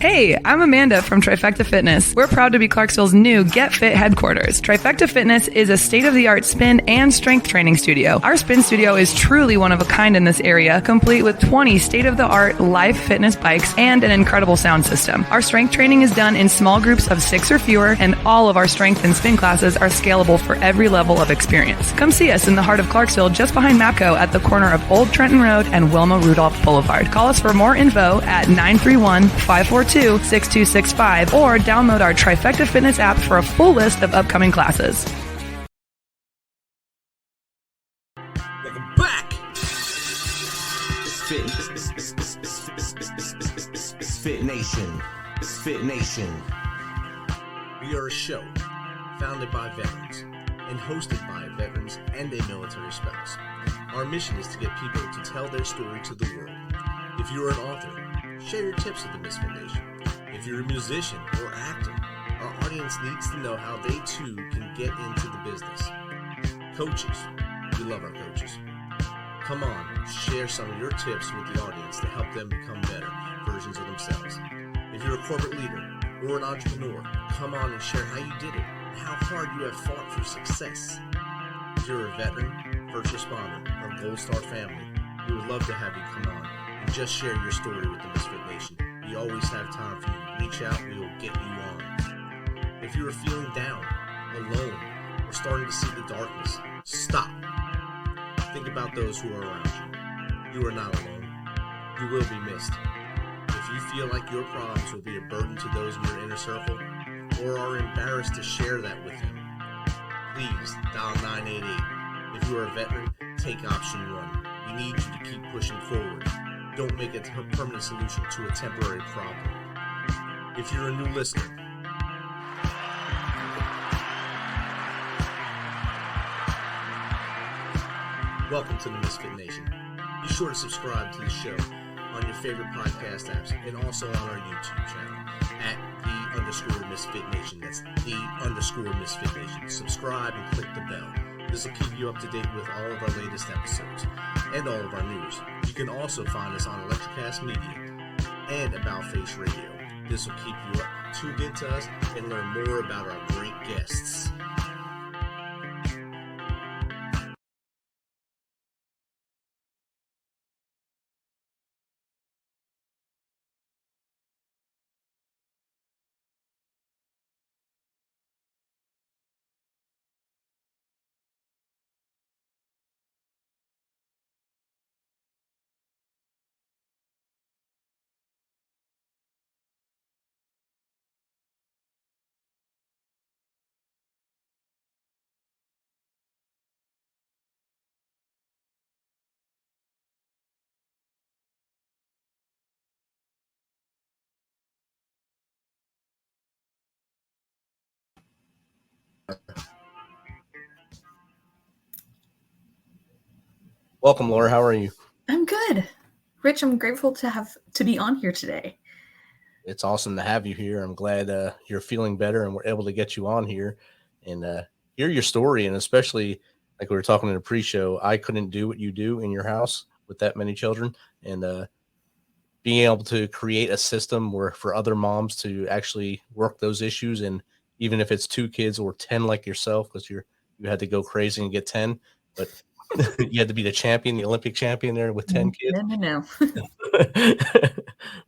Hey, I'm Amanda from Trifecta Fitness. We're proud to be Clarksville's new Get Fit headquarters. Trifecta Fitness is a state-of-the-art spin and strength training studio. Our spin studio is truly one of a kind in this area, complete with 20 state-of-the-art live fitness bikes and an incredible sound system. Our strength training is done in small groups of 6 or fewer, and all of our strength and spin classes are scalable for every level of experience. Come see us in the heart of Clarksville, just behind MAPCO at the corner of Old Trenton Road and Wilma Rudolph Boulevard. Call us for more info at 931-542-6265 or download our Trifecta Fitness app for a full list of upcoming classes. Welcome back. MisFitNation. MisFitNation. We are a show founded by veterans and hosted by veterans and a military spouse. Our mission is to get people to tell their story to the world. If you're an author, share your tips with the Misfit Nation. If you're a musician or actor, our audience needs to know how they too can get into the business. Coaches, we love our coaches. Come on, share some of your tips with the audience to help them become better versions of themselves. If you're a corporate leader or an entrepreneur, come on and share how you did it and how hard you have fought for success. If you're a veteran, first responder, or Gold Star family, we would love to have you come on and just share your story with the Misfit Nation. We always have time for you. Reach out, we will get you on. If you are feeling down, alone, or starting to see the darkness, stop. Think about those who are around you. You are not alone. You will be missed. If you feel like your problems will be a burden to those in your inner circle, or are embarrassed to share that with them, please dial 988. If you are a veteran, take option 1. We need you to keep pushing forward. Don't make it a permanent solution to a temporary problem. If you're a new listener, welcome to the Misfit Nation. Be sure to subscribe to the show on your favorite podcast apps and also on our YouTube channel at @the_MisFitNation. That's @the_MisFitNation. Subscribe and click the bell. This will keep you up to date with all of our latest episodes and all of our news. You can also find us on Electrocast Media and About Face Radio. This will keep you tuned into us and learn more about our great guests. Welcome, Laura. How are you? I'm good. Rich, I'm grateful to be on here today. It's awesome to have you here. I'm glad you're feeling better and we're able to get you on here and hear your story. And especially like we were talking in the pre-show, I couldn't do what you do in your house with that many children. And being able to create a system where for other moms to actually work those issues. And even if it's 2 kids or 10 like yourself, because you had to go crazy and get 10, but you had to be the champion, the Olympic champion there with 10 kids. No.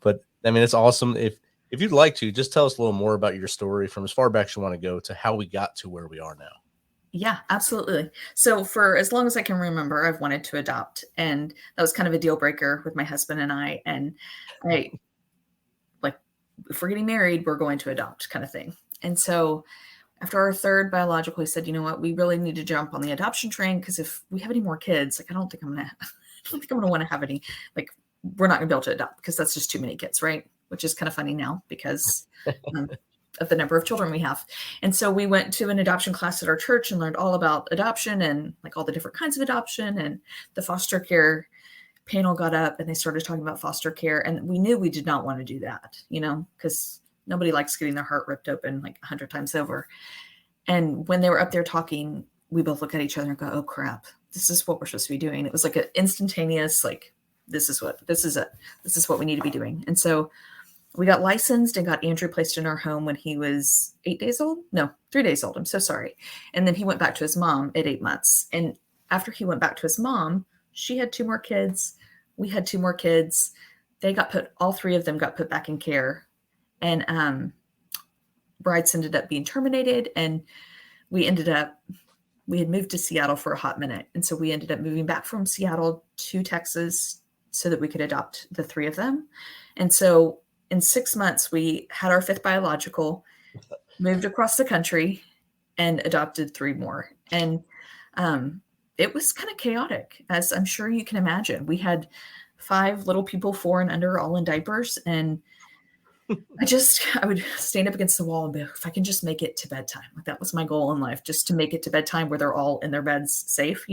But I mean, it's awesome. If you'd like to, just tell us a little more about your story from as far back as you want to go to how we got to where we are now. Yeah, absolutely. So for as long as I can remember, I've wanted to adopt. And that was kind of a deal breaker with my husband and I. And I, like, if we're getting married, we're going to adopt kind of thing. And so after our 3rd biological, he said, you know what, we really need to jump on the adoption train, because if we have any more kids, like, I don't think I'm going to want to have any, like, we're not going to be able to adopt because that's just too many kids. Right. Which is kind of funny now because of the number of children we have. And so we went to an adoption class at our church and learned all about adoption and like all the different kinds of adoption, and the foster care panel got up and they started talking about foster care. And we knew we did not want to do that, because nobody likes getting their heart ripped open like 100 times over. And when they were up there talking, we both look at each other and go, oh crap, this is what we're supposed to be doing. It was like an instantaneous, like, this is what we need to be doing. And so we got licensed and got Andrew placed in our home when he was 8 days old. No, 3 days old. I'm so sorry. And then he went back to his mom at 8 months. And after he went back to his mom, she had 2 more kids. We had 2 more kids. All 3 of them got put back in care. And Brides ended up being terminated. And we had moved to Seattle for a hot minute. And so we ended up moving back from Seattle to Texas so that we could adopt the 3 of them. And so in 6 months, we had our 5th biological, moved across the country, and adopted 3 more. And it was kind of chaotic, as I'm sure you can imagine. We had 5 little people, 4 and under, all in diapers. And I would stand up against the wall and be, if I can just make it to bedtime. Like, that was my goal in life, just to make it to bedtime where they're all in their beds safe,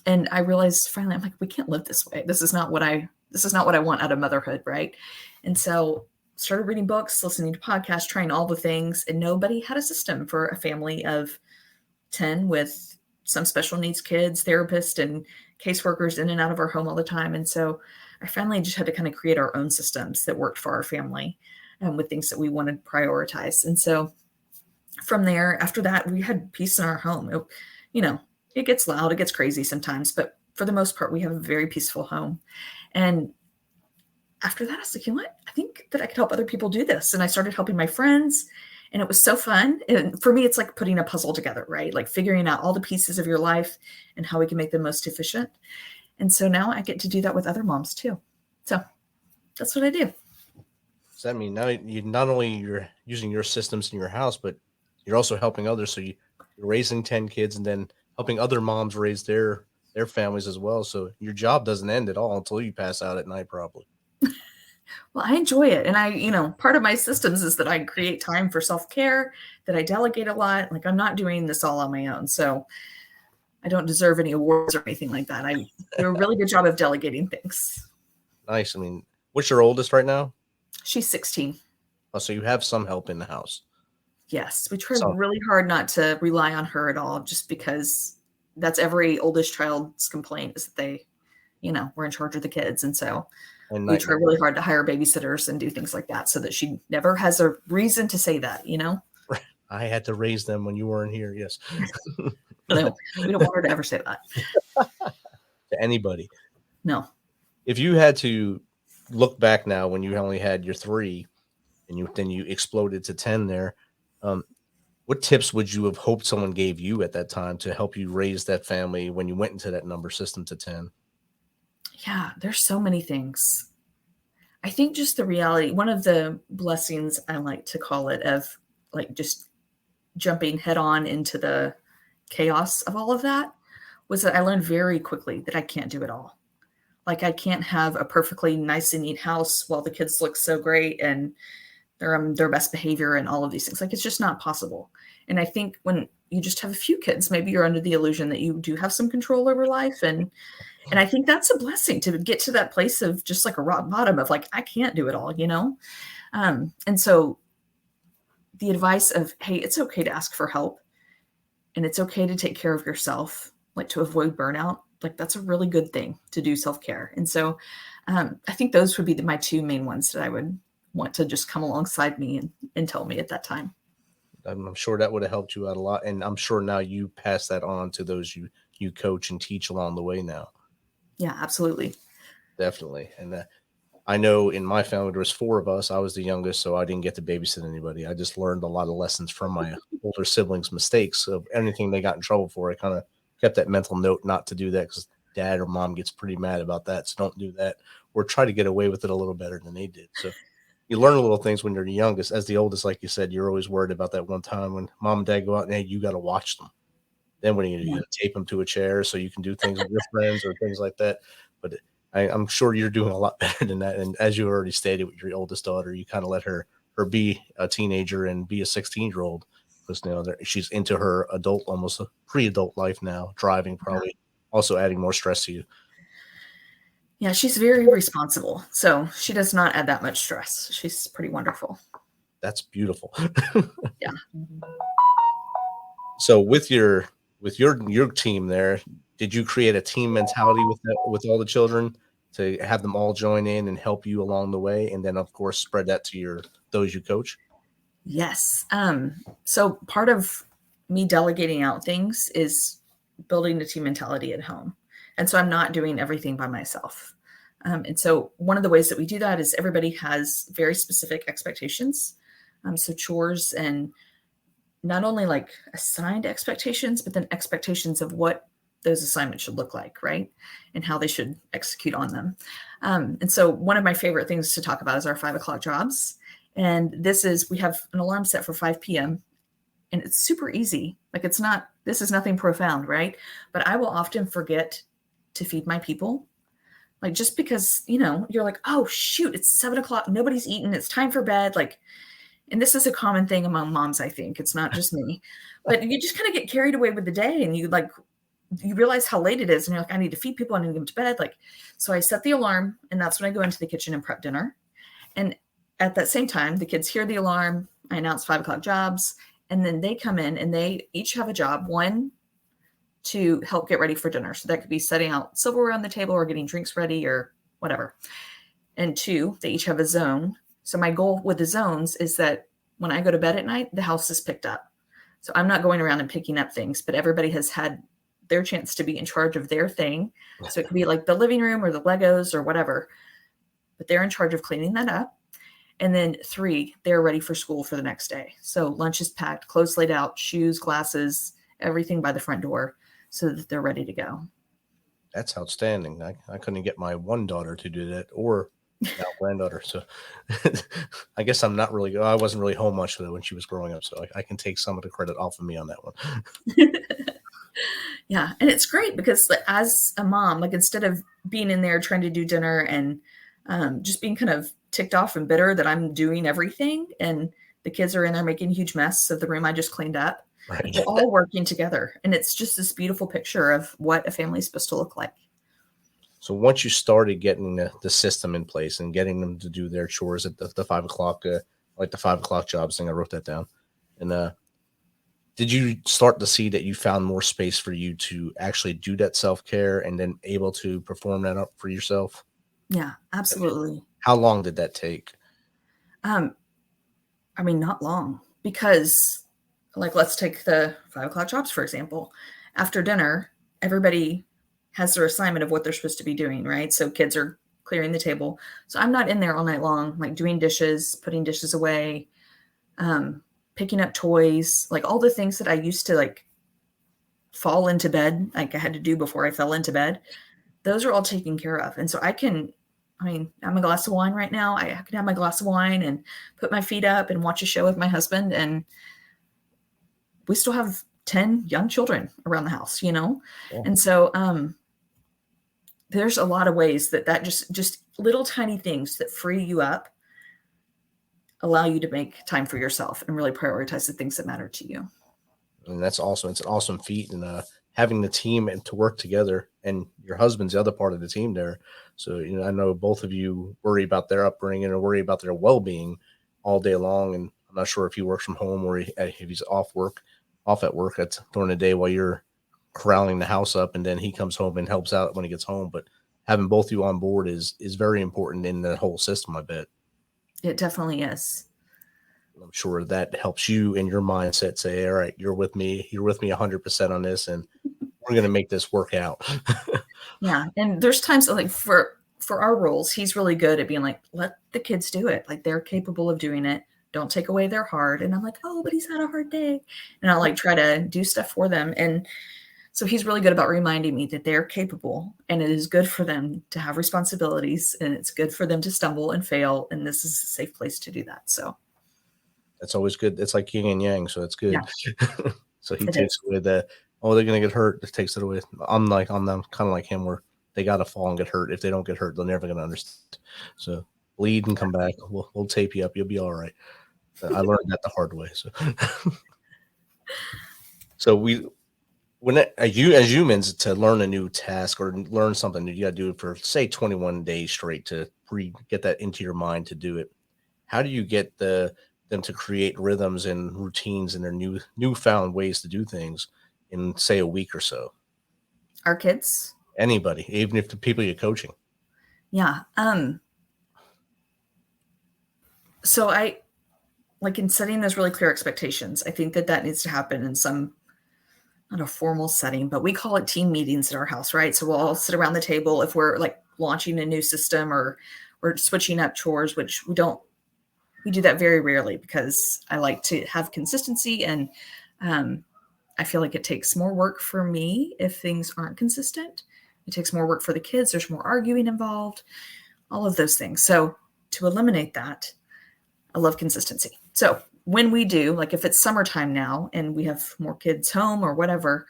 And I realized finally, I'm like, we can't live this way. This is not what I want out of motherhood. Right. And so started reading books, listening to podcasts, trying all the things, and nobody had a system for a family of 10 with some special needs kids, therapists, and caseworkers in and out of our home all the time. And so I finally just had to kind of create our own systems that worked for our family and with things that we wanted to prioritize. And so from there, after that, we had peace in our home. It gets loud, it gets crazy sometimes, but for the most part, we have a very peaceful home. And after that, I was like, you know what? I think that I could help other people do this. And I started helping my friends, and it was so fun. And for me, it's like putting a puzzle together, right? Like figuring out all the pieces of your life and how we can make them most efficient. And so now I get to do that with other moms too. So that's what I do. Does that mean now you're using your systems in your house, but you're also helping others? So you're raising 10 kids and then helping other moms raise their families as well. So your job doesn't end at all until you pass out at night, probably. Well, I enjoy it. And part of my systems is that I create time for self-care, that I delegate a lot. Like, I'm not doing this all on my own. So I don't deserve any awards or anything like that. I do a really good job of delegating things. Nice. I mean, what's your oldest right now? She's 16. Oh, so you have some help in the house. Yes. We try really hard not to rely on her at all, just because that's every oldest child's complaint, is that they, we're in charge of the kids. And so we try really hard to hire babysitters and do things like that so that she never has a reason to say that, I had to raise them when you weren't here. Yes. No, we don't want her to ever say that. To anybody. No. If you had to look back now when you only had your 3 and then you exploded to 10 there, what tips would you have hoped someone gave you at that time to help you raise that family when you went into that number system to 10? Yeah, there's so many things. I think just the reality, one of the blessings, I like to call it, of like just jumping head on into the chaos of all of that, was that I learned very quickly that I can't do it all. Like, I can't have a perfectly nice and neat house while the kids look so great and they're their best behavior and all of these things. Like, it's just not possible. And I think when you just have a few kids, maybe you're under the illusion that you do have some control over life. And I think that's a blessing to get to that place of just like a rock bottom of like, I can't do it all, And so the advice of, hey, it's okay to ask for help, and it's okay to take care of yourself, like to avoid burnout. Like, that's a really good thing to do, self-care. And so I think those would be my 2 main ones that I would want to just come alongside me and tell me at that time. I'm sure that would have helped you out a lot. And I'm sure now you pass that on to those you coach and teach along the way now. Yeah, absolutely. Definitely. And I know in my family, there was 4 of us. I was the youngest, so I didn't get to babysit anybody. I just learned a lot of lessons from my older siblings' mistakes. So anything they got in trouble for, I kind of kept that mental note not to do that, because dad or mom gets pretty mad about that. So don't do that, or try to get away with it a little better than they did. So you learn little things when you're the youngest. As the oldest, like you said, you're always worried about that one time when mom and dad go out and, hey, you got to watch them. Then what are you going to do? Tape them to a chair so you can do things with your friends or things like that. But I'm sure you're doing a lot better than that. And as you already stated with your oldest daughter, you kind of let her be a teenager and be a 16-year-old, because she's into her adult, almost a pre-adult life now, driving, probably also adding more stress to you. Yeah, she's very responsible. So she does not add that much stress. She's pretty wonderful. That's beautiful. Yeah. So with your team there, did you create a team mentality with all the children to have them all join in and help you along the way, and then of course spread that to those you coach? Yes. So part of me delegating out things is building the team mentality at home. And so I'm not doing everything by myself. And so one of the ways that we do that is everybody has very specific expectations. So chores, and not only like assigned expectations, but then expectations of what those assignments should look like, right? And how they should execute on them. And so one of my favorite things to talk about is our 5 o'clock jobs. And we have an alarm set for 5 p.m. and it's super easy. Like this is nothing profound, right? But I will often forget to feed my people. Like just because, you're like, oh shoot, it's 7 o'clock. Nobody's eaten. It's time for bed. Like, and this is a common thing among moms, I think. It's not just me, but you just kind of get carried away with the day and you realize how late it is. And you're like, I need to feed people. I need to get them to bed. Like, so I set the alarm, and that's when I go into the kitchen and prep dinner. And at that same time, the kids hear the alarm. I announce 5 o'clock jobs, and then they come in and they each have a job. One, to help get ready for dinner. So that could be setting out silverware on the table or getting drinks ready or whatever. And 2, they each have a zone. So my goal with the zones is that when I go to bed at night, the house is picked up. So I'm not going around and picking up things, but everybody has had their chance to be in charge of their thing. So it could be like the living room or the Legos or whatever, but they're in charge of cleaning that up. And then 3, they're ready for school for the next day. So lunch is packed, clothes laid out, shoes, glasses, everything by the front door so that they're ready to go. That's outstanding. I couldn't get my one daughter to do that, or now granddaughter. So I guess I wasn't really home much with her when she was growing up. So I can take some of the credit off of me on that one. Yeah. And it's great because as a mom, like instead of being in there trying to do dinner and just being kind of ticked off and bitter that I'm doing everything and the kids are in there making a huge mess of the room I just cleaned up, Right. we're all working together. And it's just this beautiful picture of what a family is supposed to look like. So once you started getting the system in place and getting them to do their chores at the 5 o'clock, like the 5 o'clock jobs thing, I wrote that down. And did you start to see that you found more space for you to actually do that self-care and then able to perform that up for yourself? Yeah, absolutely. How long did that take? Not long, because let's take the 5 o'clock jobs, for example. After dinner, everybody has their assignment of what they're supposed to be doing, right? So kids are clearing the table. So I'm not in there all night long, like doing dishes, putting dishes away, picking up toys, like all the things that I used to fall into bed, like I had to do before I fell into bed. Those are all taken care of. And so I'm a glass of wine right now. I can have my glass of wine and put my feet up and watch a show with my husband. And we still have 10 young children around the house, Yeah. And so, there's a lot of ways that just little tiny things that free you up allow you to make time for yourself and really prioritize the things that matter to you. And that's awesome. It's an awesome feat. And having the team and to work together, and your husband's the other part of the team there. So, I know both of you worry about their upbringing and worry about their well-being all day long. And I'm not sure if he works from home or if he's off at work during the day while you're corralling the house up, and then he comes home and helps out when he gets home. But having both of you on board is very important in the whole system, I bet. It definitely is. I'm sure that helps you in your mindset say, all right, you're with me 100% on this, and we're going to make this work out. Yeah. And there's times for our roles, he's really good at being like, let the kids do it. Like they're capable of doing it. Don't take away their heart. And I'm like, oh, but he's had a hard day. And I'll try to do stuff for them. And so he's really good about reminding me that they're capable, and it is good for them to have responsibilities, and it's good for them to stumble and fail. And this is a safe place to do that. So that's always good. It's like yin and yang. So it's good. Yeah. So he takes away they're going to get hurt. It takes it away. I'm them kind of like him, where they got to fall and get hurt. If they don't get hurt, they're never going to understand. So bleed and come back. We'll tape you up. You'll be all right. I learned that the hard way. So as humans, to learn a new task or learn something new, you got to do it for, say, 21 days straight to get that into your mind to do it. How do you get them to create rhythms and routines and their newfound ways to do things in, say, a week or so? Our kids? Anybody, even if the people you're coaching. Yeah. So I like in setting those really clear expectations, I think that needs to happen in some, not a formal setting, but we call it team meetings at our house, right? So we'll all sit around the table if we're like launching a new system or we're switching up chores, which we do that very rarely because I like to have consistency and I feel like it takes more work for me if things aren't consistent. It takes more work for the kids. There's more arguing involved, all of those things. So to eliminate that, I love consistency. So when we do, like if it's summertime now and we have more kids home or whatever,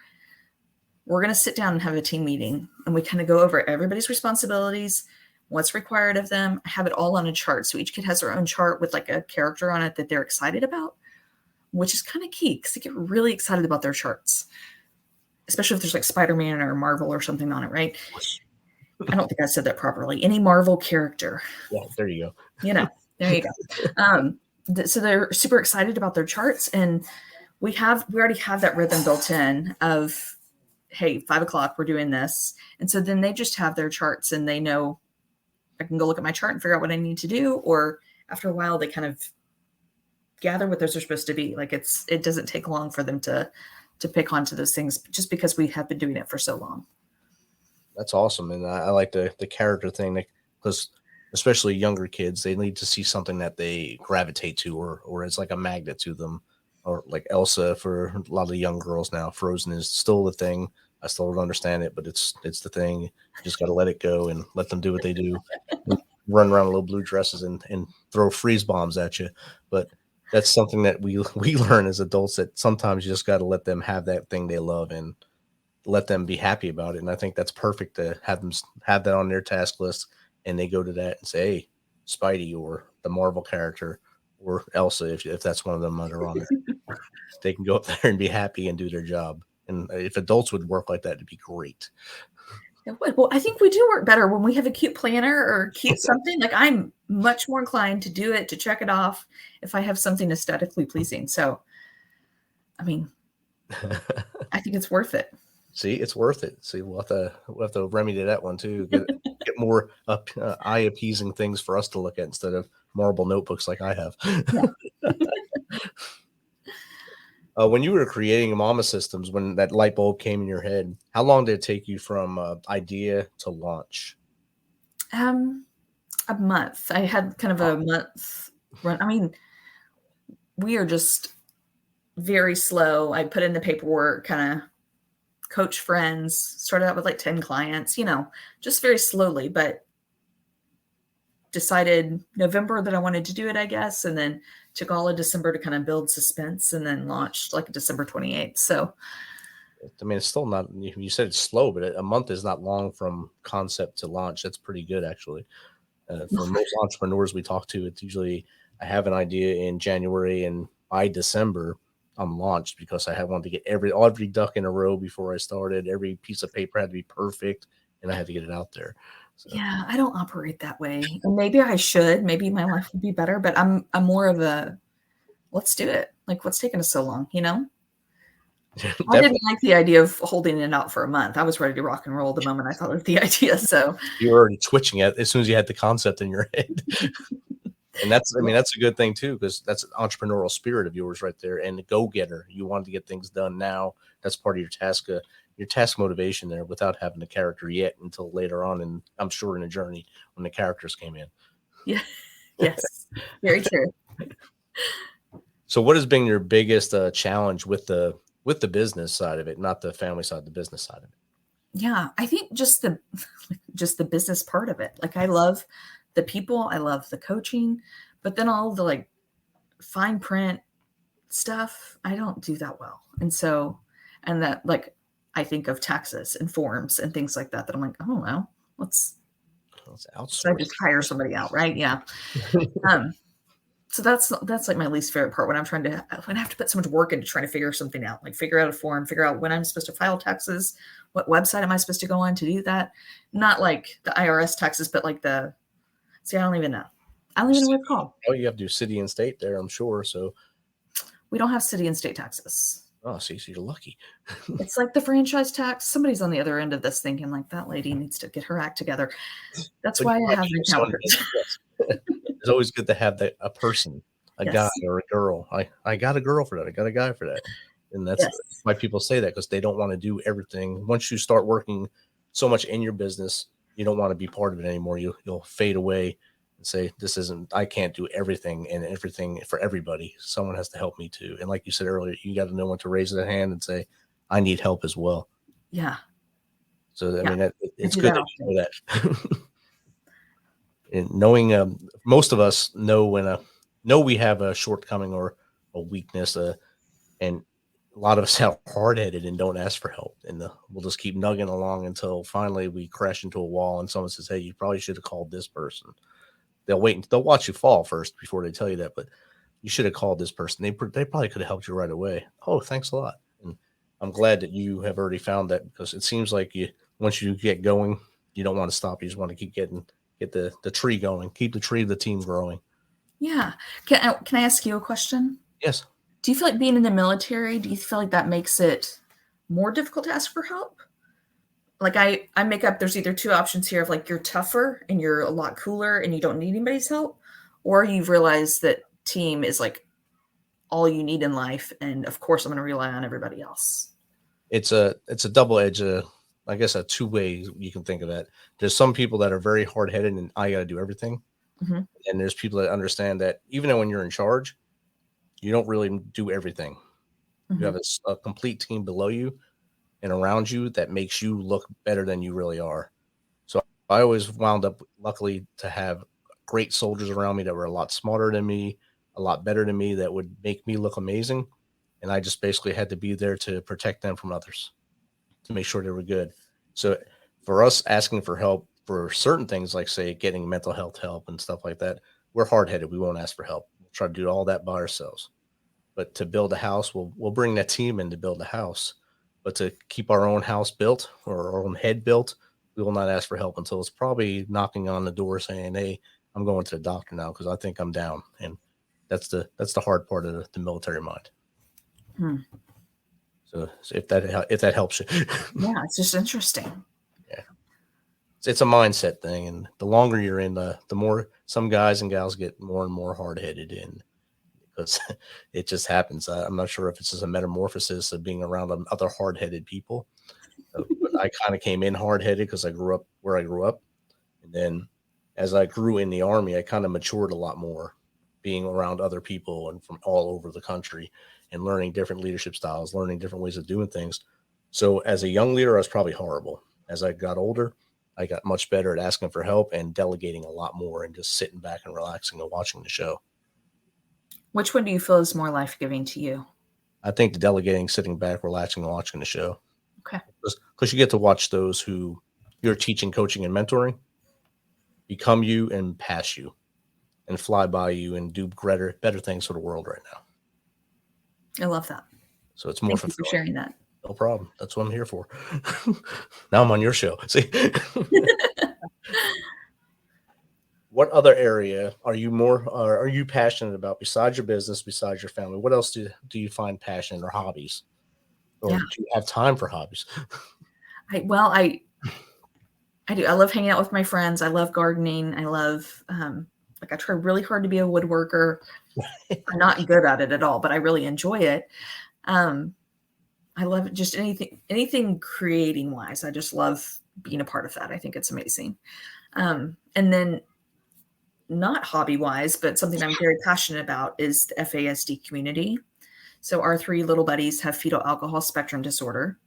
we're going to sit down and have a team meeting and we kind of go over everybody's responsibilities, what's required of them. I have it all on a chart. So each kid has their own chart with like a character on it that they're excited about, which is kind of key because they get really excited about their charts, especially if there's like Spider-Man or Marvel or something on it, right? I don't think I said that properly. Any Marvel character. Yeah, there you go. There you go. So they're super excited about their charts, and we already have that rhythm built in of, hey, 5:00 we're doing this, and so then they just have their charts, and they know I can go look at my chart and figure out what I need to do. Or after a while, they kind of gather what those are supposed to be. Like it doesn't take long for them to pick onto those things just because we have been doing it for so long. That's awesome, and I like the character thing because especially younger kids, they need to see something that they gravitate to, or it's like a magnet to them, or like Elsa for a lot of young girls now. Frozen is still the thing. I still don't understand it, but it's the thing. You just got to let it go and let them do what they do, run around in little blue dresses and throw freeze bombs at you. But that's something that we learn as adults, that sometimes you just got to let them have that thing they love and let them be happy about it. And I think that's perfect to have them have that on their task list, and they go to that and say, hey, Spidey or the Marvel character or Elsa, if that's one of them that are on there, they can go up there and be happy and do their job. And if adults would work like that, it'd be great. It would. Well, I think we do work better when we have a cute planner or cute something. Like I'm much more inclined to do it, to check it off if I have something aesthetically pleasing. So, I mean, I think it's worth it. See, it's worth it. See, we'll have to remedy that one too. Get more eye appeasing things for us to look at instead of marble notebooks like I have. Yeah. When you were creating Mama Systems, when that light bulb came in your head, how long did it take you from idea to launch? A month. I had kind of a month run. I mean, we are just very slow. I put in the paperwork, kind of coach friends, started out with like 10 clients, just very slowly, but decided November that I wanted to do it, I guess. And then took all of December to kind of build suspense and then launched like December 28th. So, I mean, it's still not, you said it's slow, but a month is not long from concept to launch. That's pretty good, actually. For most entrepreneurs we talk to, it's usually I have an idea in January and by December I'm launched, because I wanted to get every duck in a row before I started. Every piece of paper had to be perfect, and I had to get it out there. So. Yeah, I don't operate that way. And maybe I should. Maybe my life would be better, but I'm more of a let's do it. Like, what's taking us so long, I didn't like the idea of holding it out for a month. I was ready to rock and roll the moment I thought of the idea. So you were already twitching at as soon as you had the concept in your head. And that's a good thing too, because that's an entrepreneurial spirit of yours right there, and the go-getter. You wanted to get things done now. That's part of your task motivation there, without having the character yet until later on, and I'm sure in a journey when the characters came in. Yeah. Yes. Very true. So what has been your biggest challenge with the business side of it, not the family side, the business side of it? Yeah, I think just the business part of it. Like, I love the people, I love the coaching, but then all the like fine print stuff, I don't do that well. And that, like, I think of taxes and forms and things like that I'm like, oh, well, let's outsource. I just hire somebody out, right? Yeah. So that's like my least favorite part, when I have to put so much work into trying to figure something out, like figure out a form, figure out when I'm supposed to file taxes, what website am I supposed to go on to do that? Not like the IRS taxes, but like I don't even know. I don't even know what it's called. Oh, you have to do city and state there, I'm sure. So we don't have city and state taxes. Oh, see, so you're lucky. It's like the franchise tax. Somebody's on the other end of this thinking like that lady needs to get her act together. That's But why you I might have be someone, accountants. yes. It's always good to have a person, a guy Yes. or a girl. I got a girl for that. I got a guy for that. And that's Yes. why people say that, because they don't want to do everything. Once you start working so much in your business, you don't want to be part of it anymore. You'll fade away and say, I can't do everything and everything for everybody. Someone has to help me too. And like you said earlier, you got to know when to raise that hand and say, I need help as well. Yeah. So, I Yeah. mean, I it's do good that that you often. know that. And knowing, most of us know we have a shortcoming or a weakness, and a lot of us are hard-headed and don't ask for help, and we'll just keep nugging along until finally we crash into a wall and someone says, hey, you probably should have called this person. They'll watch you fall first before they tell you that, but you should have called this person. They probably could have helped you right away. Oh, thanks a lot. And I'm glad that you have already found that, because it seems like once you get going, you don't want to stop. You just want to get the tree going, keep the team growing. Yeah. Can I ask you a question? Yes. Do you feel like being in the military, do you feel like that makes it more difficult to ask for help? Like I make up, there's either two options here of like you're tougher and you're a lot cooler and you don't need anybody's help, or you've realized that team is like all you need in life. And of course I'm going to rely on everybody else. It's a double edge, I guess a two ways you can think of that. There's some people that are very hard headed and I got to do everything. Mm-hmm. And there's people that understand that even though when you're in charge, you don't really do everything. Mm-hmm. You have a complete team below you and around you that makes you look better than you really are. So I always wound up luckily to have great soldiers around me that were a lot smarter than me, a lot better than me, that would make me look amazing. And I just basically had to be there to protect them from others, to make sure they were good. So for us asking for help for certain things, like say getting mental health help and stuff like that, we're hard headed. We won't ask for help. We'll try to do all that by ourselves. But to build a house, we'll bring that team in to build a house. But to keep our own house built or our own head built, we will not ask for help until it's probably knocking on the door saying, hey, I'm going to the doctor now because I think I'm down. And that's the hard part of the military mind. So if that helps you. Yeah, it's just interesting. Yeah. It's a mindset thing. And the longer you're in, the more some guys and gals get more and more hard headed in, because it just happens. I'm not sure if it's just a metamorphosis of being around other hard-headed people. But I kind of came in hard-headed because I grew up where I grew up. And then as I grew in the Army, I kind of matured a lot more, being around other people and from all over the country and learning different leadership styles, learning different ways of doing things. So as a young leader, I was probably horrible. As I got older, I got much better at asking for help and delegating a lot more and just sitting back and relaxing and watching the show. Which one do you feel is more life-giving to you? I think the delegating, sitting back, relaxing, and watching the show. Okay. Because you get to watch those who you're teaching, coaching, and mentoring become you and pass you and fly by you and do better things for the world right now. I love that. So it's more Thank you for fulfilling. sharing that. No problem. That's what I'm here for. Now I'm on your show. See? What other area are you passionate about besides your business, besides your family? What else do you find passionate, or hobbies? Or Yeah. do you have time for hobbies? I do. I love hanging out with my friends. I love gardening. I love, I try really hard to be a woodworker. I'm not good at it at all, but I really enjoy it. I love just anything creating wise. I just love being a part of that. I think it's amazing. And then not hobby wise, but something I'm very passionate about is the FASD community. So our 3 little buddies have fetal alcohol spectrum disorder,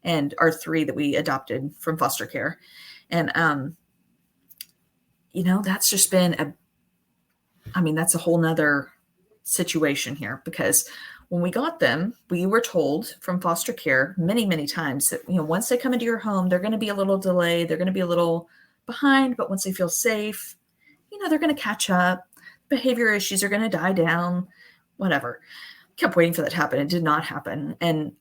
and our 3 that we adopted from foster care. And, that's just been that's a whole nother situation here, because when we got them, we were told from foster care many, many times that, once they come into your home, they're going to be a little delayed. They're going to be a little behind, but once they feel safe, they're going to catch up. Behavior issues are going to die down, whatever. Kept waiting for that to happen. It did not happen. And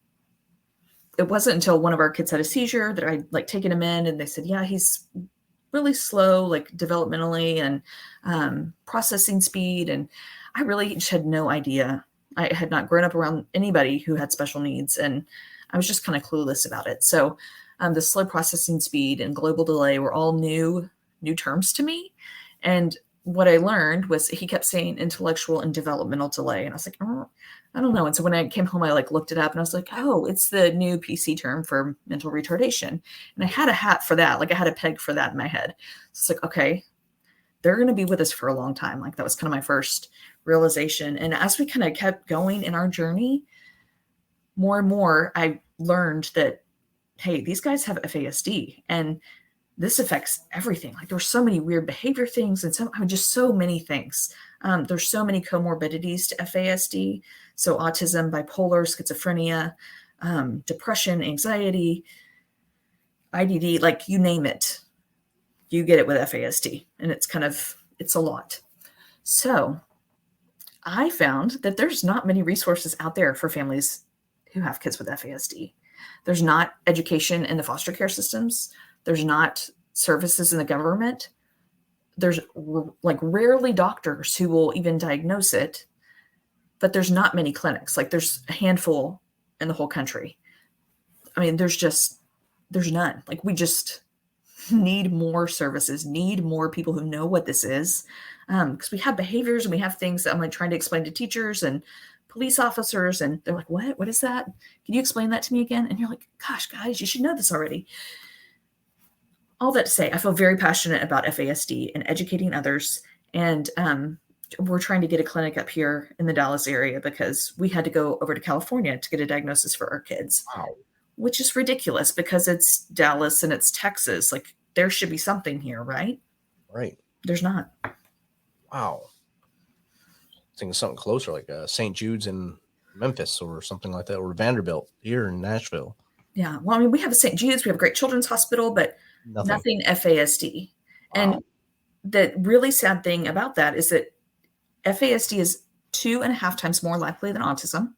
it wasn't until one of our kids had a seizure that I taken him in, and they said, yeah, he's really slow, developmentally and processing speed. And I really just had no idea. I had not grown up around anybody who had special needs, and I was just kind of clueless about it. So the slow processing speed and global delay were all new terms to me. And what I learned was he kept saying intellectual and developmental delay. And I was like, oh, I don't know. And so when I came home, I like looked it up and I was like, oh, it's the new PC term for mental retardation. And I had a hat for that. Like I had a peg for that in my head. So it's like, okay, they're going to be with us for a long time. Like that was kind of my first realization. And as we kind of kept going in our journey, more and more, I learned that, hey, these guys have FASD and this affects everything. Like there's so many weird behavior things and just so many things. There's so many comorbidities to FASD. So autism, bipolar, schizophrenia, depression, anxiety, IDD, like you name it, you get it with FASD. And it's a lot. So I found that there's not many resources out there for families who have kids with FASD. There's not education in the foster care systems. There's not services in the government. There's like rarely doctors who will even diagnose it, but there's not many clinics. Like there's a handful in the whole country. I mean, there's none. Like we just need more services, need more people who know what this is. Because we have behaviors and we have things that I'm like trying to explain to teachers and police officers, and they're like, what is that? Can you explain that to me again? And you're like, gosh, guys, you should know this already. All that to say, I feel very passionate about FASD and educating others. And we're trying to get a clinic up here in the Dallas area because we had to go over to California to get a diagnosis for our kids. Wow. Which is ridiculous because it's Dallas and it's Texas. Like there should be something here, right? Right. There's not. Wow. Thinking something closer like St. Jude's in Memphis or something like that, or Vanderbilt here in Nashville. Yeah. Well, I mean, we have a St. Jude's, we have a great children's hospital, but nothing FASD. Wow. And the really sad thing about that is that FASD is 2.5 times more likely than autism.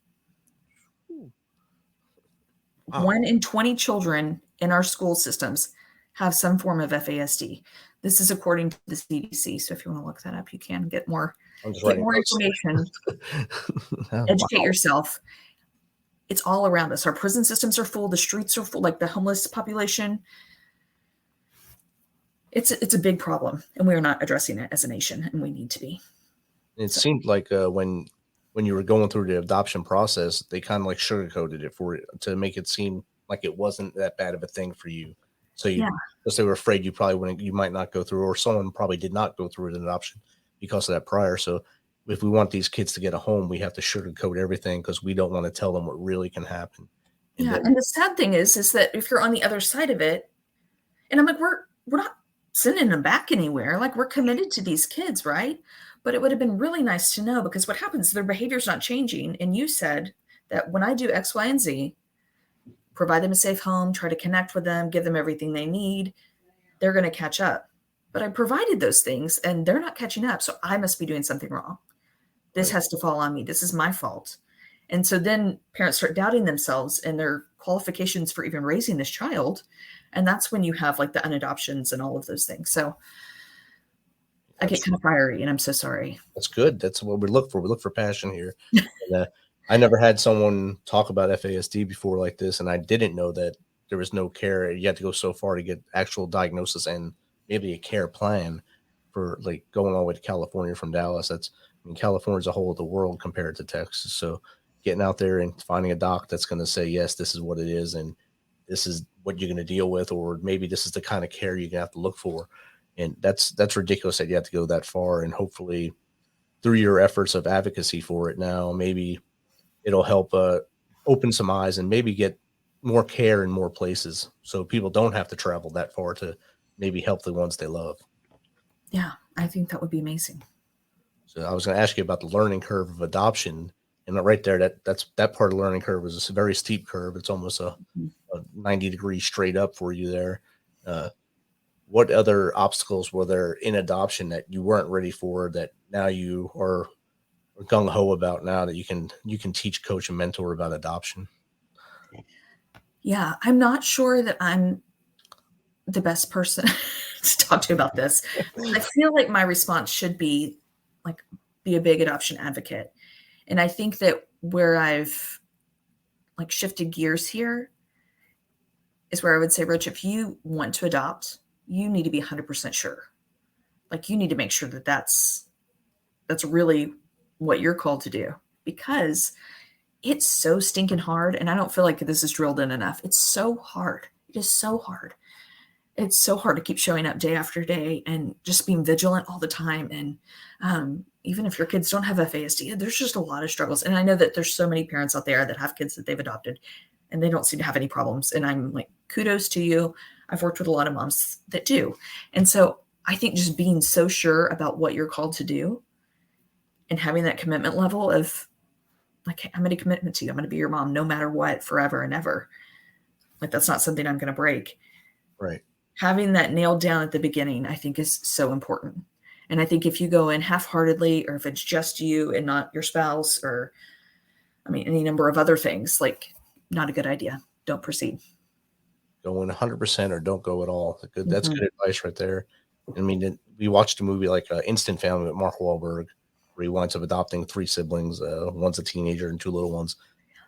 Wow. 1 in 20 children in our school systems have some form of FASD. This is according to the CDC. So if you want to look that up, you can get more information, educate yourself. It's all around us. Our prison systems are full. The streets are full, like the homeless population. It's a big problem, and we are not addressing it as a nation, and we need to be. It seemed like when you were going through the adoption process, they kind of like sugarcoated it for you to make it seem like it wasn't that bad of a thing for you. So because they were afraid you might not go through, or someone probably did not go through an adoption because of that prior. So if we want these kids to get a home, we have to sugarcoat everything because we don't want to tell them what really can happen. And the sad thing is that if you're on the other side of it, and I'm like, we're not sending them back anywhere. Like we're committed to these kids, right? But it would have been really nice to know, because what happens, their behavior's not changing. And you said that when I do X, Y, and Z, provide them a safe home, try to connect with them, give them everything they need, they're going to catch up. But I provided those things and they're not catching up. So I must be doing something wrong. This has to fall on me. This is my fault. And so then parents start doubting themselves and their qualifications for even raising this child. And that's when you have like the unadoptions and all of those things. So I get kind of fiery, and I'm so sorry. That's good. That's what we look for. We look for passion here. And, I never had someone talk about FASD before like this, and I didn't know that there was no care. You had to go so far to get actual diagnosis and maybe a care plan for like going all the way to California from Dallas. California is a whole other world compared to Texas. So getting out there and finding a doc that's going to say, yes, this is what it is, and this is what you're going to deal with, or maybe this is the kind of care you're going to have to look for. And that's ridiculous that you have to go that far. And hopefully through your efforts of advocacy for it now, maybe it'll help open some eyes and maybe get more care in more places so people don't have to travel that far to maybe help the ones they love. Yeah, I think that would be amazing. So I was going to ask you about the learning curve of adoption. And right there, that part of the learning curve is a very steep curve. It's almost a 90 degrees straight up for you there. What other obstacles were there in adoption that you weren't ready for that now you are gung-ho about now that you can teach, coach, and mentor about adoption? Yeah, I'm not sure that I'm the best person to talk to about this. I feel like my response should be like, be a big adoption advocate. And I think that where I've like shifted gears here is where I would say, Rich, if you want to adopt, you need to be 100% sure. Like you need to make sure that that's really what you're called to do, because it's so stinking hard. And I don't feel like this is drilled in enough. It's so hard. It is so hard. It's so hard to keep showing up day after day and just being vigilant all the time. And even if your kids don't have FASD, there's just a lot of struggles. And I know that there's so many parents out there that have kids that they've adopted and they don't seem to have any problems. And I'm like, kudos to you. I've worked with a lot of moms that do. And so I think just being so sure about what you're called to do and having that commitment level of like, hey, I'm going to commitment to you. I'm going to be your mom no matter what, forever and ever. Like, that's not something I'm going to break. Right. Having that nailed down at the beginning, I think is so important. And I think if you go in half-heartedly, or if it's just you and not your spouse, or I mean, any number of other things, like not a good idea. Don't proceed. Go in 100% or don't go at all. That's good advice right there. I mean, we watched a movie like Instant Family with Mark Wahlberg, where he winds up adopting 3 siblings. One's a teenager and 2 little ones.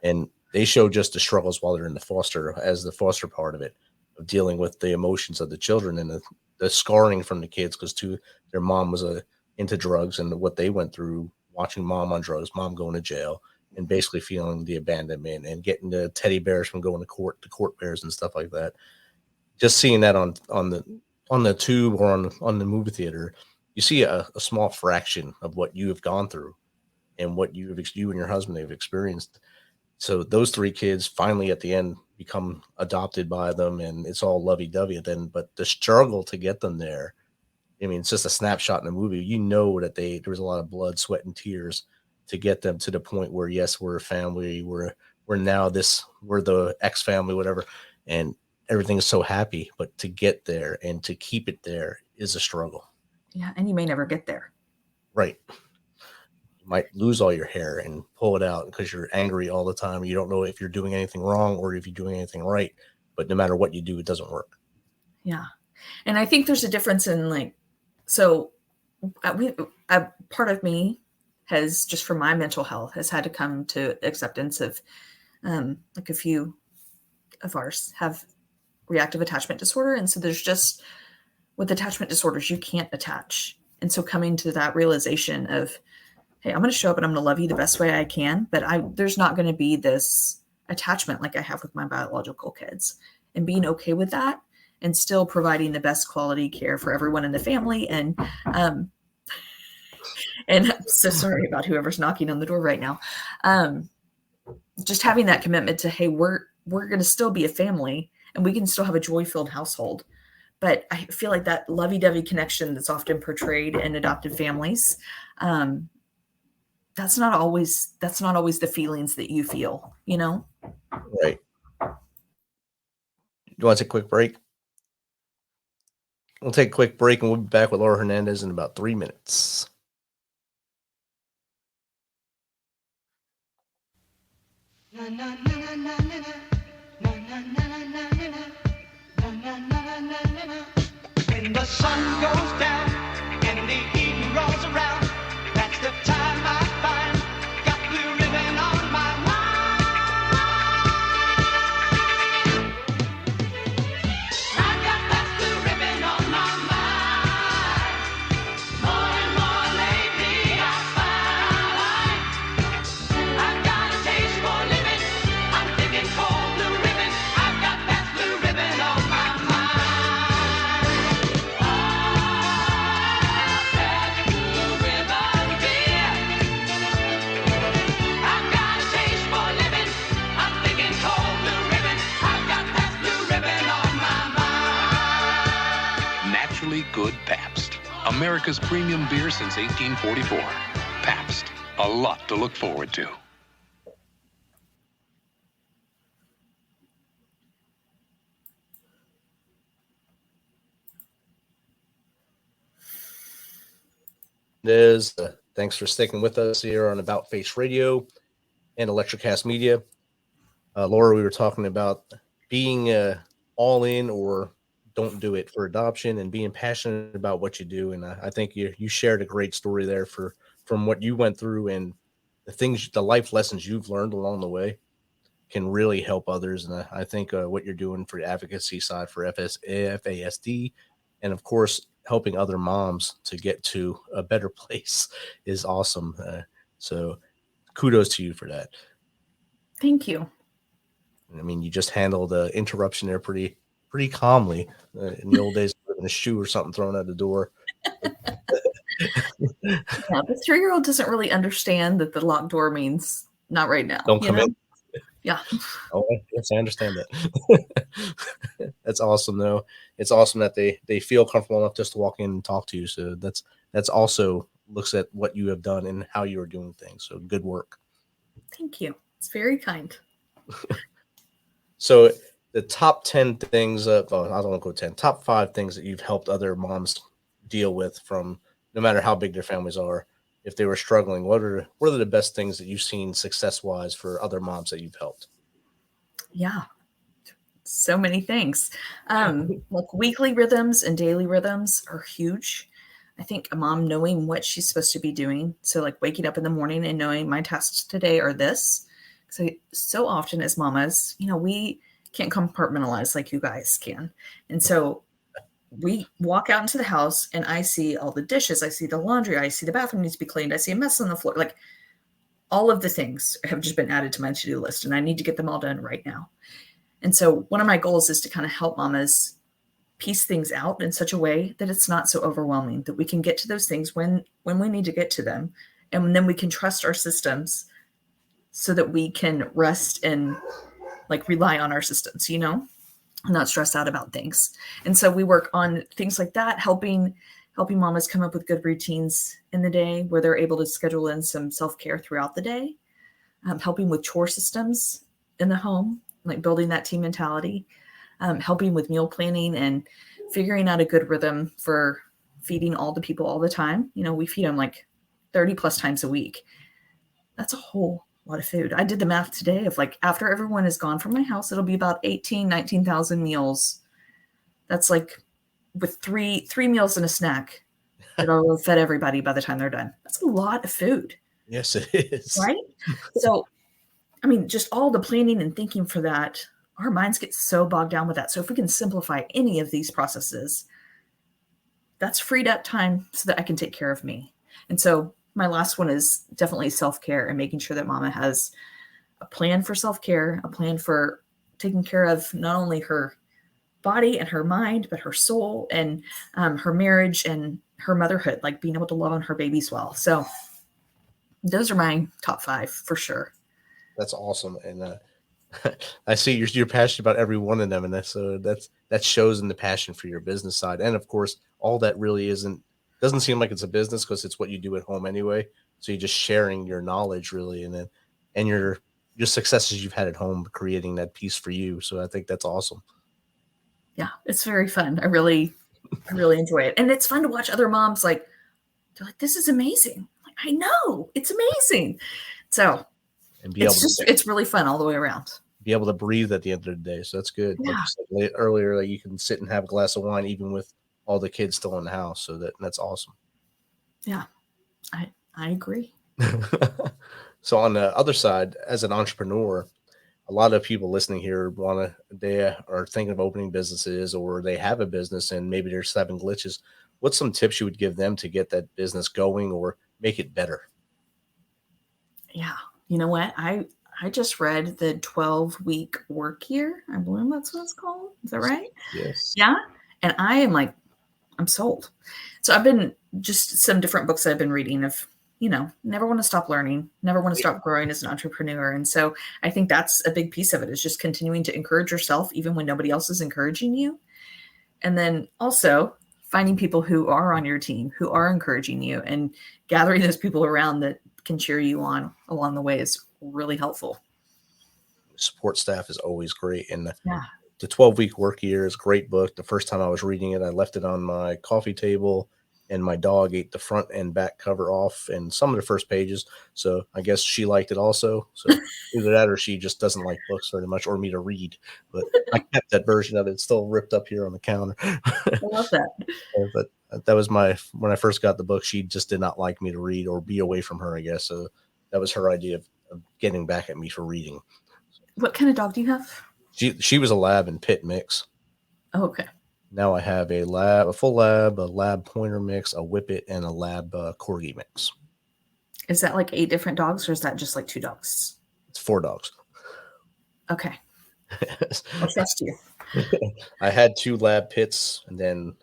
And they show just the struggles while they're in the foster part of it, of dealing with the emotions of the children and the scarring from the kids, because their mom was into drugs, and what they went through watching mom on drugs, mom going to jail, and basically feeling the abandonment and getting the teddy bears from going to court bears and stuff like that. Just seeing that on the tube or on the movie theater, you see a small fraction of what you have gone through and what you and your husband have experienced. So those 3 kids finally at the end become adopted by them, and it's all lovey-dovey then. But the struggle to get them there, I mean, it's just a snapshot in the movie. You know that there was a lot of blood, sweat, and tears to get them to the point where, yes, we're a family. We're the ex family, whatever, and everything is so happy. But to get there and to keep it there is a struggle. Yeah, and you may never get there. Right. You might lose all your hair and pull it out because you're angry all the time. You don't know if you're doing anything wrong or if you're doing anything right. But no matter what you do, it doesn't work. Yeah. And I think there's a difference in like, so part of me has, just for my mental health, has had to come to acceptance of like a few of ours have reactive attachment disorder. And so there's just, with attachment disorders, you can't attach. And so coming to that realization of, hey, I'm going to show up and I'm going to love you the best way I can, but there's not going to be this attachment like I have with my biological kids, and being okay with that and still providing the best quality care for everyone in the family. And I'm so sorry about whoever's knocking on the door right now. Just having that commitment to, hey, we're going to still be a family and we can still have a joy-filled household. But I feel like that lovey-dovey connection that's often portrayed in adopted families, that's not always the feelings that you feel, you know? Right. You want to take a quick break? We'll take a quick break and we'll be back with Laura Hernandez in about 3 minutes. When the sun goes down and the evening rolls around, that's the time I find got blue ribbon on my mind. I've got that blue ribbon on my mind. More and more lately I find I've got a taste for living. I'm thinking cold blue ribbon. I've got that blue ribbon on my mind. Naturally good Pabst. America's premium beer since 1844. Pabst. A lot to look forward to. Thanks for sticking with us here on About Face Radio and Electrocast Media. Laura, we were talking about being all in or don't do it for adoption and being passionate about what you do. And I think you shared a great story there from what you went through and the life lessons you've learned along the way can really help others. And I think what you're doing for the advocacy side for FASD, and of course, helping other moms to get to a better place is awesome. So kudos to you for that. Thank you. I mean, you just handled the interruption there pretty calmly. In the old days, a shoe or something thrown out the door. Yeah, the 3-year-old doesn't really understand that the locked door means not right now. Don't come in. Yeah. Oh, yes, I understand that. That's awesome, though. It's awesome that they feel comfortable enough just to walk in and talk to you. So that's also looks at what you have done and how you are doing things. So good work. Thank you. It's very kind. So the top 10 things, I don't want to go 10, top 5 things that you've helped other moms deal with from no matter how big their families are. If they were struggling, what are the best things that you've seen success-wise for other moms that you've helped? Yeah. So many things. Like weekly rhythms and daily rhythms are huge. I think a mom knowing what she's supposed to be doing. So like waking up in the morning and knowing my tasks today are this. So often as mamas, we can't compartmentalize like you guys can. And so we walk out into the house and I see all the dishes. I see the laundry. I see the bathroom needs to be cleaned. I see a mess on the floor. Like all of the things have just been added to my to-do list and I need to get them all done right now. And so one of my goals is to kind of help mamas piece things out in such a way that it's not so overwhelming, that we can get to those things when we need to get to them. And then we can trust our systems so that we can rest and like rely on our systems, and not stress out about things. And so we work on things like that, helping mamas come up with good routines in the day where they're able to schedule in some self-care throughout the day, helping with chore systems in the home, like building that team mentality, helping with meal planning and figuring out a good rhythm for feeding all the people all the time. We feed them like 30 plus times a week. That's a whole lot of food. I did the math today of like after everyone is gone from my house, it'll be about 19,000 meals. That's like with three meals and a snack that I'll have fed everybody by the time they're done. That's a lot of food. Yes, it is. Right? So, I mean, just all the planning and thinking for that, our minds get so bogged down with that. So if we can simplify any of these processes, that's freed up time so that I can take care of me. And so my last one is definitely self-care and making sure that mama has a plan for self-care, a plan for taking care of not only her body and her mind, but her soul and her marriage and her motherhood, like being able to love on her babies well. So those are my top 5 for sure. That's awesome. And I see you're passionate about every one of them. And that shows in the passion for your business side. And of course, all that really doesn't seem like it's a business because it's what you do at home anyway. So you're just sharing your knowledge really. And your successes you've had at home, creating that piece for you. So I think that's awesome. Yeah, it's very fun. I really enjoy it. And it's fun to watch other moms they're like, this is amazing. Like, I know it's amazing. So it's really fun all the way around. Be able to breathe at the end of the day. So that's good. Yeah. Like you said earlier, like you can sit and have a glass of wine, even with all the kids still in the house. So that's awesome. Yeah, I agree. So on the other side, as an entrepreneur, a lot of people listening here they are thinking of opening businesses or they have a business and maybe they're having glitches. What's some tips you would give them to get that business going or make it better? Yeah. You know what? I just read the 12-week work year. I believe that's what it's called. Is that right? Yes. Yeah. And I am like, I'm sold. So I've been just some different books I've been reading of, never want to stop learning, never want to stop growing as an entrepreneur. And so I think that's a big piece of it is just continuing to encourage yourself, even when nobody else is encouraging you. And then also finding people who are on your team, who are encouraging you and gathering those people around that can cheer you on along the way is really helpful. Support staff is always great. And yeah. The 12-week work year is a great book. The first time I was reading it, I left it on my coffee table and my dog ate the front and back cover off and some of the first pages. So I guess she liked it also. So either that or she just doesn't like books very much or me to read. But I kept that version of it. It's still ripped up here on the counter. I love that. But that was when I first got the book, she just did not like me to read or be away from her, I guess. So that was her idea of getting back at me for reading. What kind of dog do you have? She was a lab and pit mix. Oh, okay. Now I have a full lab, a lab pointer mix, a whippet, and a lab corgi mix. Is that like 8 different dogs, or is that just like 2 dogs? It's 4 dogs. Okay. I trust you. I had 2 lab pits and then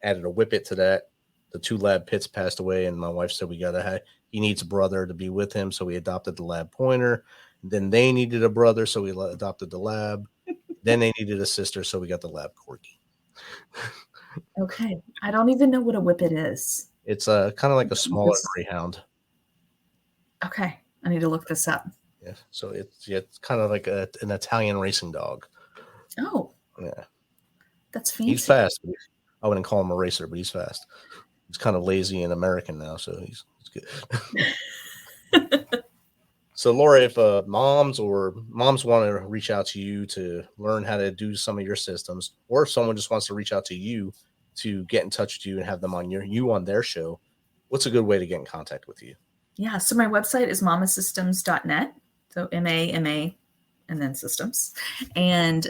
added a whippet to that. The 2 lab pits passed away, and my wife said he needs a brother to be with him, so we adopted the lab pointer. Then they needed a brother, so we adopted the lab. Then they needed a sister, so we got the lab corgi. Okay. I don't even know what a whippet is. It's kind of like a smaller greyhound. Okay. I need to look this up. Yeah, so it's kind of like an Italian racing dog. Oh. Yeah. That's fancy. He's fast. I wouldn't call him a racer, but he's fast. He's kind of lazy and American now, so he's good. So, Laura, if moms want to reach out to you to learn how to do some of your systems, or if someone just wants to reach out to you to get in touch with you and have them on on their show, what's a good way to get in contact with you? Yeah. So my website is mamasystems.net. So MAMA and then systems. And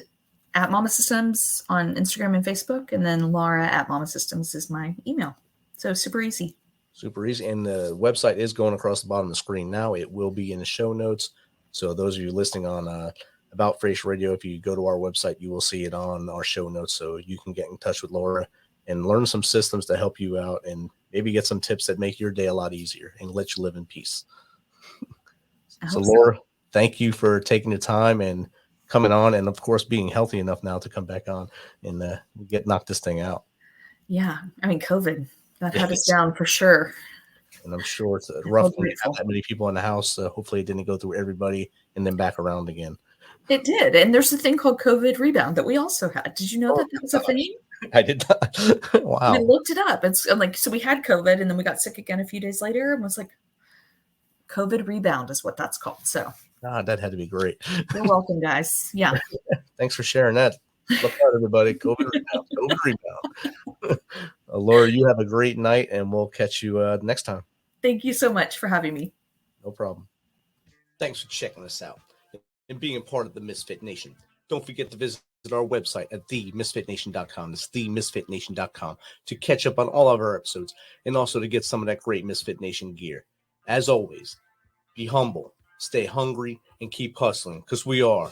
at Mama Systems on Instagram and Facebook. And then Laura at Mama Systems is my email. So super easy. Super easy. And the website is going across the bottom of the screen now. It will be in the show notes. So those of you listening on About Face Radio, if you go to our website, you will see it on our show notes. So you can get in touch with Laura and learn some systems to help you out and maybe get some tips that make your day a lot easier and let you live in peace. So Laura, thank you for taking the time and coming on, and of course being healthy enough now to come back on and knock this thing out. Yeah. I mean, COVID, that had us down for sure. And I'm sure it's rough when you have that many people in the house. Hopefully it didn't go through everybody and then back around again. It did. And there's a thing called COVID rebound that we also had. Did you know that was a thing? I did not. Wow. We looked it up. It's like, so we had COVID and then we got sick again a few days later and was like, COVID rebound is what that's called. So that had to be great. You're welcome, guys. Yeah. Thanks for sharing that. Look out, everybody. COVID rebound. COVID rebound. Laura, you have a great night, and we'll catch you next time. Thank you so much for having me. No problem. Thanks for checking us out and being a part of the Misfit Nation. Don't forget to visit our website at themisfitnation.com. That's themisfitnation.com to catch up on all of our episodes and also to get some of that great Misfit Nation gear. As always, be humble, stay hungry, and keep hustling because we are